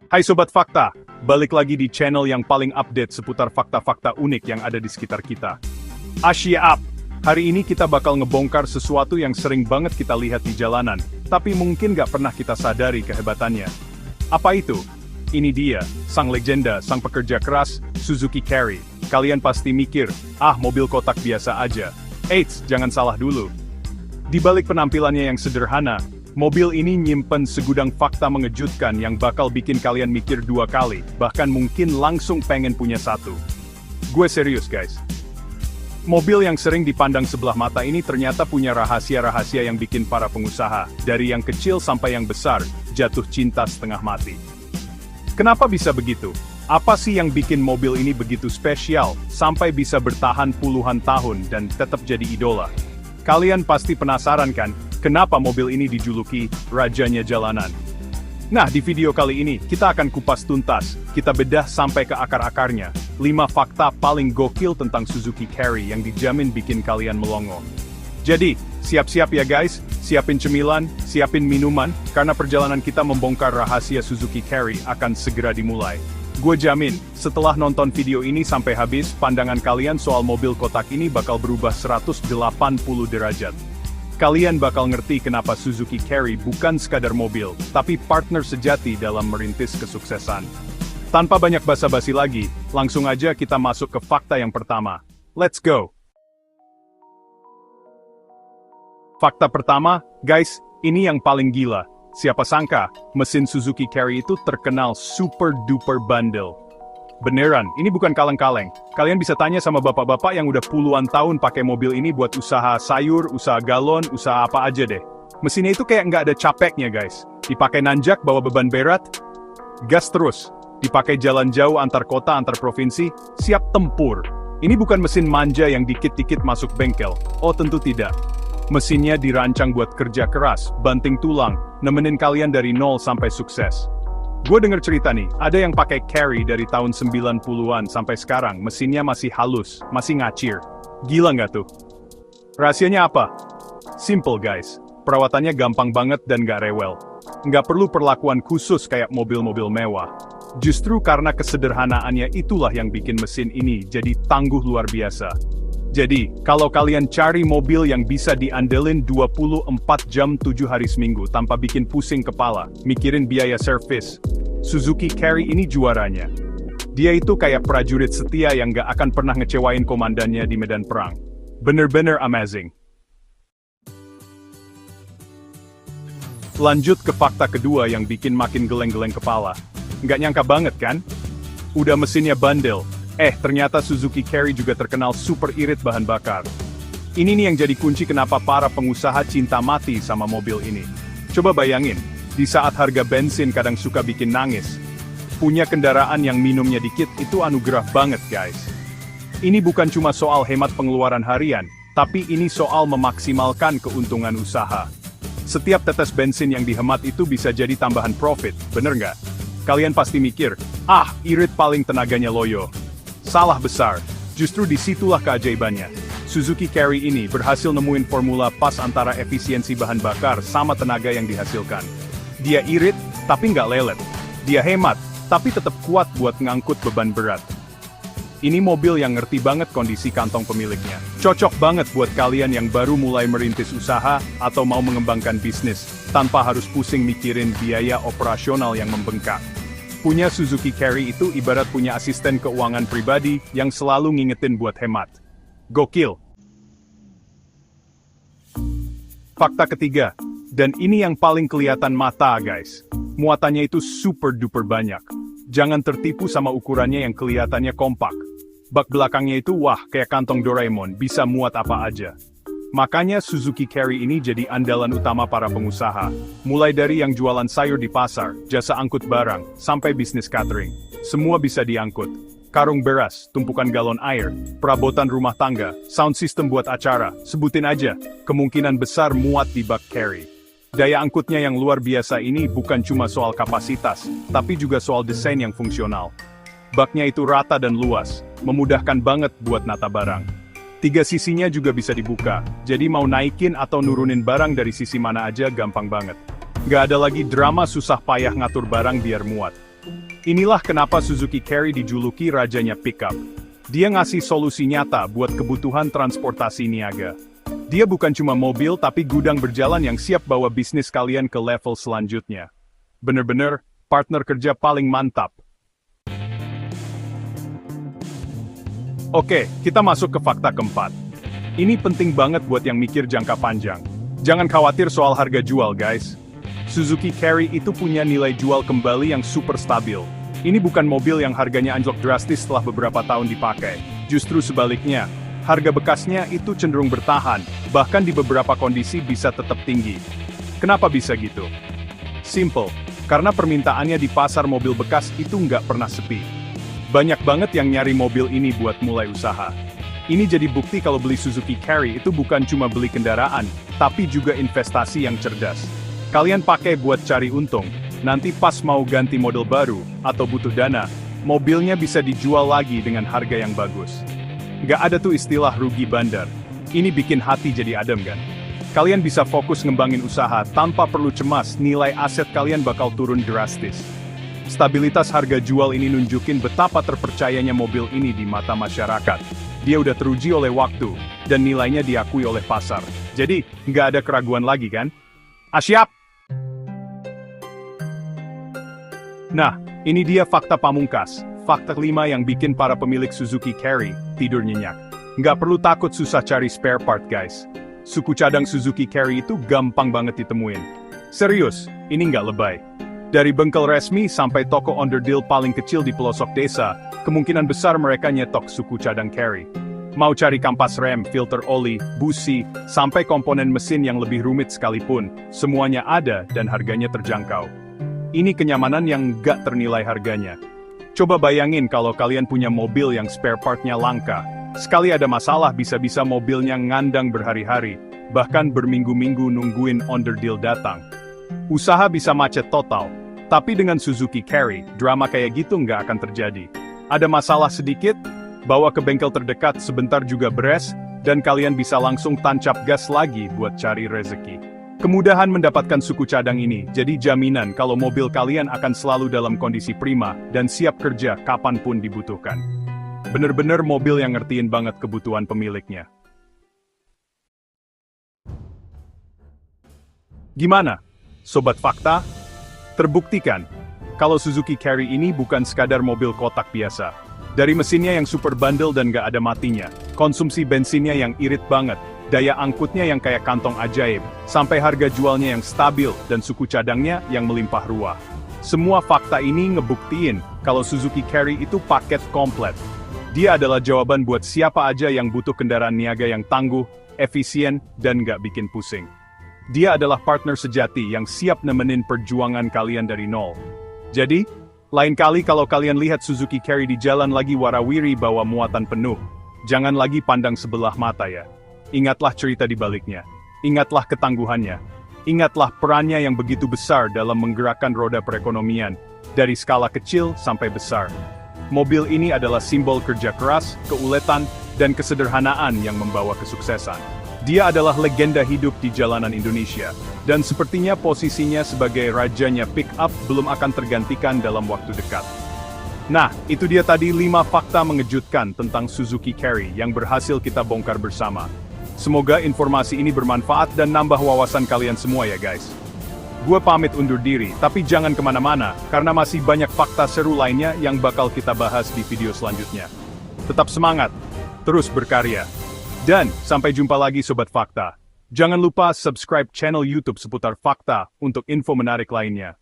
Hai Sobat Fakta, balik lagi di channel yang paling update seputar fakta-fakta unik yang ada di sekitar kita. Asia Up! Hari ini kita bakal ngebongkar sesuatu yang sering banget kita lihat di jalanan, tapi mungkin gak pernah kita sadari kehebatannya. Apa itu? Ini dia, sang legenda, sang pekerja keras, Suzuki Carry. Kalian pasti mikir, mobil kotak biasa aja. Eits, jangan salah dulu. Di balik penampilannya yang sederhana, mobil ini nyimpen segudang fakta mengejutkan yang bakal bikin kalian mikir dua kali, bahkan mungkin langsung pengen punya satu. Gue serius guys. Mobil yang sering dipandang sebelah mata ini ternyata punya rahasia-rahasia yang bikin para pengusaha, dari yang kecil sampai yang besar, jatuh cinta setengah mati. Kenapa bisa begitu? Apa sih yang bikin mobil ini begitu spesial, sampai bisa bertahan puluhan tahun dan tetap jadi idola? Kalian pasti penasaran kan, kenapa mobil ini dijuluki Rajanya Jalanan? Nah, di video kali ini, kita akan kupas tuntas, kita bedah sampai ke akar-akarnya, 5 fakta paling gokil tentang Suzuki Carry yang dijamin bikin kalian melongo. Jadi, siap-siap ya guys, siapin cemilan, siapin minuman, karena perjalanan kita membongkar rahasia Suzuki Carry akan segera dimulai. Gue jamin, setelah nonton video ini sampai habis, pandangan kalian soal mobil kotak ini bakal berubah 180 derajat. Kalian bakal ngerti kenapa Suzuki Carry bukan sekadar mobil, tapi partner sejati dalam merintis kesuksesan. Tanpa banyak basa-basi lagi, langsung aja kita masuk ke fakta yang pertama. Let's go! Fakta pertama, guys, ini yang paling gila. Siapa sangka, mesin Suzuki Carry itu terkenal super duper bandel. Beneran, ini bukan kaleng-kaleng. Kalian bisa tanya sama bapak-bapak yang udah puluhan tahun pakai mobil ini buat usaha sayur, usaha galon, usaha apa aja deh. Mesinnya itu kayak nggak ada capeknya guys. Dipakai nanjak bawa beban berat, gas terus. Dipakai jalan jauh antar kota antar provinsi, siap tempur. Ini bukan mesin manja yang dikit-dikit masuk bengkel. Oh tentu tidak. Mesinnya dirancang buat kerja keras, banting tulang, nemenin kalian dari nol sampai sukses. Gue denger cerita nih, ada yang pakai Carry dari tahun 90-an sampai sekarang, mesinnya masih halus, masih ngacir. Gila nggak tuh? Rahasianya apa? Simple guys, perawatannya gampang banget dan nggak rewel. Nggak perlu perlakuan khusus kayak mobil-mobil mewah. Justru karena kesederhanaannya itulah yang bikin mesin ini jadi tangguh luar biasa. Jadi, kalau kalian cari mobil yang bisa diandelin 24 jam 7 hari seminggu tanpa bikin pusing kepala, mikirin biaya servis, Suzuki Carry ini juaranya. Dia itu kayak prajurit setia yang gak akan pernah ngecewain komandannya di medan perang. Bener-bener amazing. Lanjut ke fakta kedua yang bikin makin geleng-geleng kepala. Nggak nyangka banget kan? Udah mesinnya bandel. Ternyata Suzuki Carry juga terkenal super irit bahan bakar. Ini nih yang jadi kunci kenapa para pengusaha cinta mati sama mobil ini. Coba bayangin, di saat harga bensin kadang suka bikin nangis. Punya kendaraan yang minumnya dikit itu anugerah banget guys. Ini bukan cuma soal hemat pengeluaran harian, tapi ini soal memaksimalkan keuntungan usaha. Setiap tetes bensin yang dihemat itu bisa jadi tambahan profit, bener nggak? Kalian pasti mikir, irit paling tenaganya loyo. Salah besar, justru disitulah keajaibannya. Suzuki Carry ini berhasil nemuin formula pas antara efisiensi bahan bakar sama tenaga yang dihasilkan. Dia irit, tapi nggak lelet. Dia hemat, tapi tetap kuat buat ngangkut beban berat. Ini mobil yang ngerti banget kondisi kantong pemiliknya. Cocok banget buat kalian yang baru mulai merintis usaha atau mau mengembangkan bisnis, tanpa harus pusing mikirin biaya operasional yang membengkak. Punya Suzuki Carry itu ibarat punya asisten keuangan pribadi yang selalu ngingetin buat hemat. Gokil! Fakta ketiga, dan ini yang paling kelihatan mata guys. Muatannya itu super duper banyak. Jangan tertipu sama ukurannya yang kelihatannya kompak. Bak belakangnya itu kayak kantong Doraemon, bisa muat apa aja. Makanya Suzuki Carry ini jadi andalan utama para pengusaha. Mulai dari yang jualan sayur di pasar, jasa angkut barang, sampai bisnis catering. Semua bisa diangkut. Karung beras, tumpukan galon air, perabotan rumah tangga, sound system buat acara, sebutin aja, kemungkinan besar muat di bak Carry. Daya angkutnya yang luar biasa ini bukan cuma soal kapasitas, tapi juga soal desain yang fungsional. Baknya itu rata dan luas, memudahkan banget buat nata barang. 3 sisinya juga bisa dibuka, jadi mau naikin atau nurunin barang dari sisi mana aja gampang banget. Nggak ada lagi drama susah payah ngatur barang biar muat. Inilah kenapa Suzuki Carry dijuluki rajanya pickup. Dia ngasih solusi nyata buat kebutuhan transportasi niaga. Dia bukan cuma mobil tapi gudang berjalan yang siap bawa bisnis kalian ke level selanjutnya. Bener-bener, partner kerja paling mantap. Oke, kita masuk ke fakta keempat. Ini penting banget buat yang mikir jangka panjang. Jangan khawatir soal harga jual, guys. Suzuki Carry itu punya nilai jual kembali yang super stabil. Ini bukan mobil yang harganya anjlok drastis setelah beberapa tahun dipakai. Justru sebaliknya, harga bekasnya itu cenderung bertahan, bahkan di beberapa kondisi bisa tetap tinggi. Kenapa bisa gitu? Simple, karena permintaannya di pasar mobil bekas itu nggak pernah sepi. Banyak banget yang nyari mobil ini buat mulai usaha. Ini jadi bukti kalau beli Suzuki Carry itu bukan cuma beli kendaraan, tapi juga investasi yang cerdas. Kalian pakai buat cari untung, nanti pas mau ganti model baru, atau butuh dana, mobilnya bisa dijual lagi dengan harga yang bagus. Nggak ada tuh istilah rugi bandar. Ini bikin hati jadi adem kan? Kalian bisa fokus ngembangin usaha tanpa perlu cemas nilai aset kalian bakal turun drastis. Stabilitas harga jual ini nunjukin betapa terpercayanya mobil ini di mata masyarakat. Dia udah teruji oleh waktu, dan nilainya diakui oleh pasar. Jadi, nggak ada keraguan lagi kan? Siap! Nah, ini dia fakta pamungkas. Fakta kelima yang bikin para pemilik Suzuki Carry tidur nyenyak. Nggak perlu takut susah cari spare part, guys. Suku cadang Suzuki Carry itu gampang banget ditemuin. Serius, ini nggak lebay. Dari bengkel resmi sampai toko onderdil paling kecil di pelosok desa, kemungkinan besar mereka nyetok suku cadang Carry. Mau cari kampas rem, filter oli, busi, sampai komponen mesin yang lebih rumit sekalipun, semuanya ada dan harganya terjangkau. Ini kenyamanan yang nggak ternilai harganya. Coba bayangin kalau kalian punya mobil yang spare partnya langka. Sekali ada masalah bisa-bisa mobilnya ngandang berhari-hari, bahkan berminggu-minggu nungguin onderdil datang. Usaha bisa macet total, tapi dengan Suzuki Carry, drama kayak gitu nggak akan terjadi. Ada masalah sedikit, bawa ke bengkel terdekat sebentar juga beres, dan kalian bisa langsung tancap gas lagi buat cari rezeki. Kemudahan mendapatkan suku cadang ini jadi jaminan kalau mobil kalian akan selalu dalam kondisi prima dan siap kerja kapanpun dibutuhkan. Bener-bener mobil yang ngertiin banget kebutuhan pemiliknya. Gimana, Sobat Fakta? Terbuktikan, kalau Suzuki Carry ini bukan sekadar mobil kotak biasa. Dari mesinnya yang super bandel dan gak ada matinya, konsumsi bensinnya yang irit banget, daya angkutnya yang kayak kantong ajaib, sampai harga jualnya yang stabil dan suku cadangnya yang melimpah ruah. Semua fakta ini ngebuktiin kalau Suzuki Carry itu paket komplet. Dia adalah jawaban buat siapa aja yang butuh kendaraan niaga yang tangguh, efisien, dan nggak bikin pusing. Dia adalah partner sejati yang siap nemenin perjuangan kalian dari nol. Jadi, lain kali kalau kalian lihat Suzuki Carry di jalan lagi warawiri bawa muatan penuh, jangan lagi pandang sebelah mata ya. Ingatlah cerita di baliknya. Ingatlah ketangguhannya. Ingatlah perannya yang begitu besar dalam menggerakkan roda perekonomian, dari skala kecil sampai besar. Mobil ini adalah simbol kerja keras, keuletan, dan kesederhanaan yang membawa kesuksesan. Dia adalah legenda hidup di jalanan Indonesia, dan sepertinya posisinya sebagai rajanya pick-up belum akan tergantikan dalam waktu dekat. Nah, itu dia tadi 5 fakta mengejutkan tentang Suzuki Carry yang berhasil kita bongkar bersama. Semoga informasi ini bermanfaat dan nambah wawasan kalian semua ya guys. Gue pamit undur diri, tapi jangan kemana-mana, karena masih banyak fakta seru lainnya yang bakal kita bahas di video selanjutnya. Tetap semangat, terus berkarya. Dan, sampai jumpa lagi Sobat Fakta. Jangan lupa subscribe channel YouTube seputar fakta untuk info menarik lainnya.